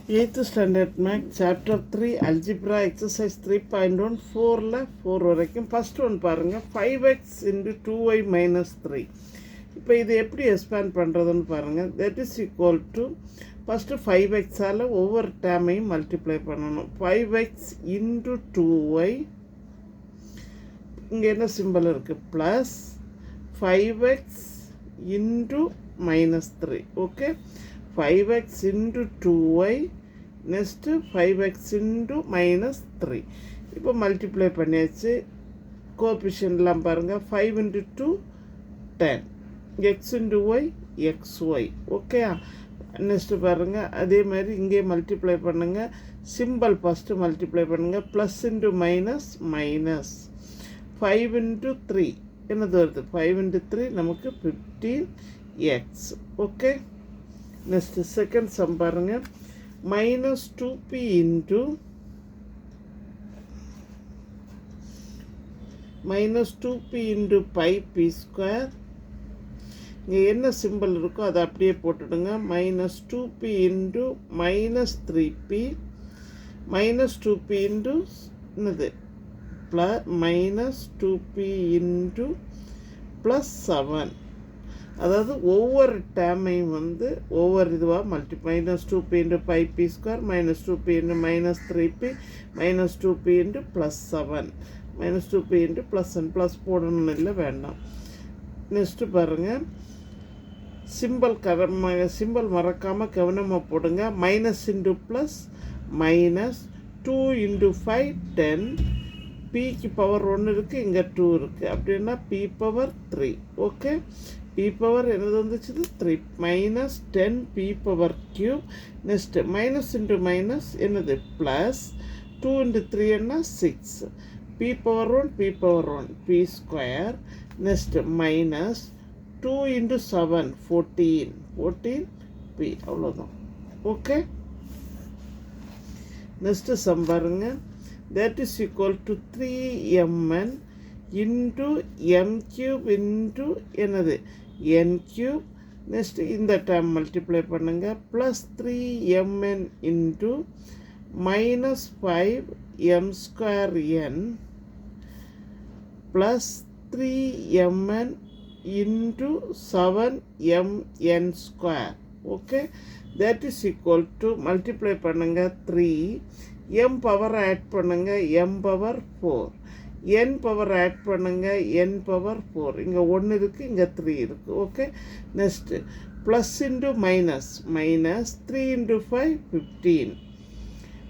8th standard math chapter 3 algebra exercise 3.1 4ல 4 வரைக்கும் first one பாருங்க 5x into 2y minus 3. இப்போ இது எப்படி எக்ஸ்பேண்ட் பண்ணுறதுன்னு பாருங்கள். That is equal to first 5xஆல் ஒவ்வொரு டேமையும் மல்டிப்ளை பண்ணணும். 5x into 2y, இங்கே என்ன சிம்பிள் இருக்குது, plus 5x into minus 3. Okay, 5x into 2y, next 5x into minus 3. இப்போ மல்டிப்ளை பண்ணியாச்சு. கோஎஃபிஷியன்ட்லாம் பாருங்கள். 5 into 2 10, x into y xy. Okay, next பாருங்கள் அதே மாதிரி இங்கே மல்டிப்ளை பண்ணுங்கள். சிம்பிள் ஃபஸ்ட்டு மல்டிப்ளை பண்ணுங்கள். Plus into minus minus 5 into 3 என்னது வருது, 5 into 3 நமக்கு 15x. Okay, next second sum பாருங்கள். minus 2p into pi p square. இங்கே என்ன சிம்பிள் இருக்கோ அதை அப்படியே போட்டுடுங்க. Minus 2p into minus 3p, minus 2p into என்னது மைனஸ் 2p இன்ட்டு ப்ளஸ் 7. அதாவது ஒவ்வொரு டேமையும் வந்து ஒவ்வொரு இதுவாக minus 2p into pi p square, minus 2p into minus 3p, minus 2p into plus 7, minus 2p into plus 1. Plus போடணும்னு இல்லை, வேண்டாம். Next பாருங்கள், சிம்பிள் மறக்காமல் கவனமாக போடுங்க. Minus into plus minus 2 into 5 10. பிக்கு பவர் 1 இருக்குது, இங்கே 2 இருக்குது. அப்படின்னா p power 3. Okay, p power என்னது வந்துச்சு, 3 minus 10 p power cube. Next minus into minus என்னது ப்ளஸ் 2 இன்ட்டு 3 என்ன 6. p power 1 p power 1 p square. Next minus 2 into 7 14 p. அவ்வளோதான். ஓகே, நெக்ஸ்ட்டு சம் பாருங்க. That is equal to 3mn into m cube into என்னது n cube. Next இந்த term multiply பண்ணுங்கள். Plus 3mn into minus 5m square n plus 3mn into 7mn square. Okay, that is equal to multiply பண்ணுங்கள். 3 m power add பண்ணுங்கள், m power 4, n power add பண்ணுங்கள், n power 4. இங்கே 1 இருக்குது, இங்கே 3 இருக்குது. Okay, next plus into minus minus 3 into 5 15.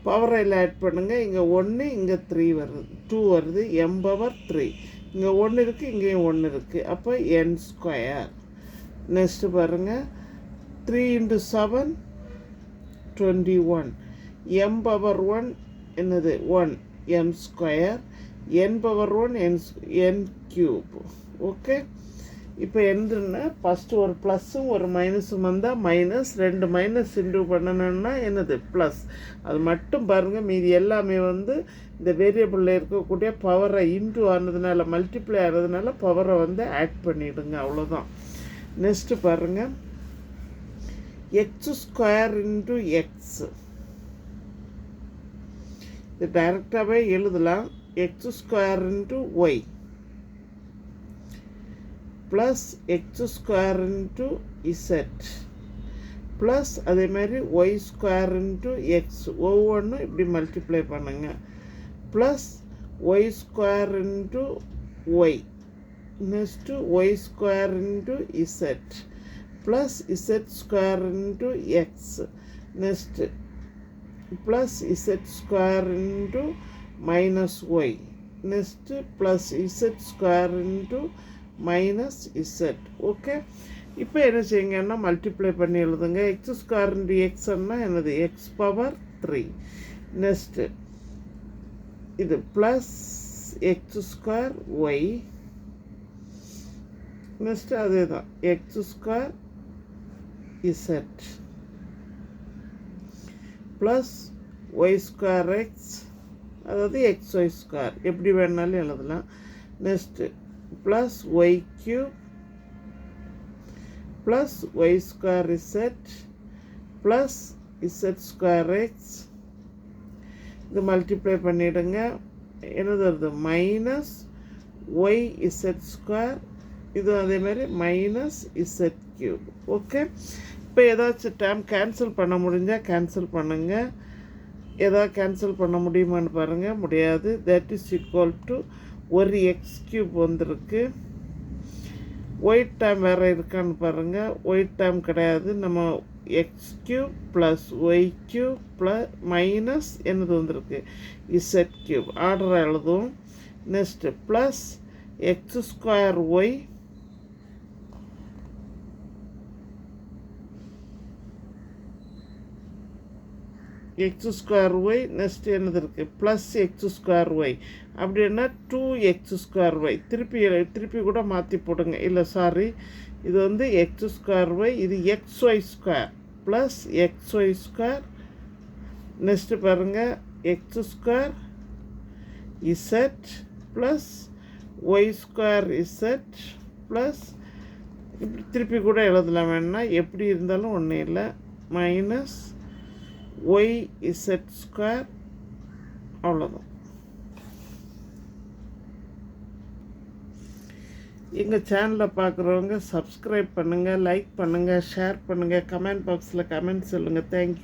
Power எல்லாம் add பண்ணுங்கள். இங்கே 1 இங்கே 3 வருது, 2 வருது, m பவர் 3. இங்கே 1 இருக்குது, இங்கேயும் 1 இருக்குது. அப்போ n ஸ்கொயர். நெக்ஸ்ட்டு பாருங்கள், 3 இன்ட்டு 7 21. m பவர் 1 என்னது 1 m square, n power 1 n cube. Okay, இப்போ என்னதுன்னா ஃபஸ்ட்டு ஒரு ப்ளஸ்ஸும் ஒரு மைனஸும் வந்தால் மைனஸ், 2 மைனஸ் இன்டூ பண்ணணுன்னா என்னது ப்ளஸ். அது மட்டும் பாருங்கள். மீதி எல்லாமே வந்து இந்த வேரியபிளில் இருக்கக்கூடிய பவரை இன்டூ ஆனதுனால, மல்டிப்ளை ஆகிறதுனால பவரை வந்து ஆட் பண்ணிவிடுங்க, அவ்வளோதான். நெக்ஸ்ட்டு பாருங்கள், எக்ஸ் ஸ்கொயர் இன்ட்டு எக்ஸ். இது டைரெக்டாகவே எழுதலாம். X square into Y plus X square into Z plus அதே மாதிரி ஒய் ஸ்கொயர் இன்ட்டு எக்ஸ். ஒவ்வொன்றும் இப்படி மல்டிப்ளை பண்ணுங்க. Plus Y square into Y, next Y square into Z plus Z square into X. Next plus Z square into minus Y. Next plus Z square into minus Z. Okay, இப்போ என்ன செய்யுங்கன்னா multiply பண்ணி எழுதுங்க. X square into எக்ஸ்ன்னா என்னது X power 3. Next இது plus X square Y. Next அதே தான் X square Z plus Y square X, அதாவது எக்ஸ் ஒய் ஸ்கொயர், எப்படி வேணாலும் எழுதலாம். Next plus Y cube plus Y square Z plus Z square X, இது மல்டிப்ளை பண்ணிவிடுங்க. என்னது வருது? மைனஸ் ஒய் இசட் ஸ்கொயர், இது அதேமாதிரி மைனஸ் இசட் கியூப். ஓகே, இப்போ ஏதாச்சும் டேம் கேன்சல் பண்ண முடிஞ்சால் கேன்சல் பண்ணுங்கள். எதாவது கேன்சல் பண்ண முடியுமான்னு பாருங்கள். முடியாது. தட் இஸ் ஈக்குவல் டு ஒரு எக்ஸ் கியூப் வந்திருக்கு. ஒயிட் டேம் வேறு இருக்கான்னு பாருங்கள். ஒயிட் டேம் கிடையாது. நம்ம X cube plus Y cube plus minus என்னது வந்திருக்கு? Z cube. ஆர்டர் எழுதுவோம். Next plus X square Y X square Y. Next என்னது இருக்குது? Plus X square Y. அப்படின்னா 2x ஸ்கொயர் ஒய். திருப்பி கூட மாற்றி போடுங்க. இல்லை சாரி, இது வந்து எக்ஸ் ஸ்கொயர் ஒய், இது XY square plus XY square. Next பாருங்கள், x square Z plus Y square Z plus, இப்படி திருப்பி கூட எழுதலாம். வேணுன்னா எப்படி இருந்தாலும் ஒன்றும் இல்லை. Minus y z square. அவ்வளோதான். எங்கள் சேனலை பார்க்குறவங்க சப்ஸ்கிரைப் பண்ணுங்கள், லைக் பண்ணுங்கள், ஷேர் பண்ணுங்கள், கமெண்ட் பாக்ஸில் கமெண்ட் சொல்லுங்கள். தேங்க்யூ.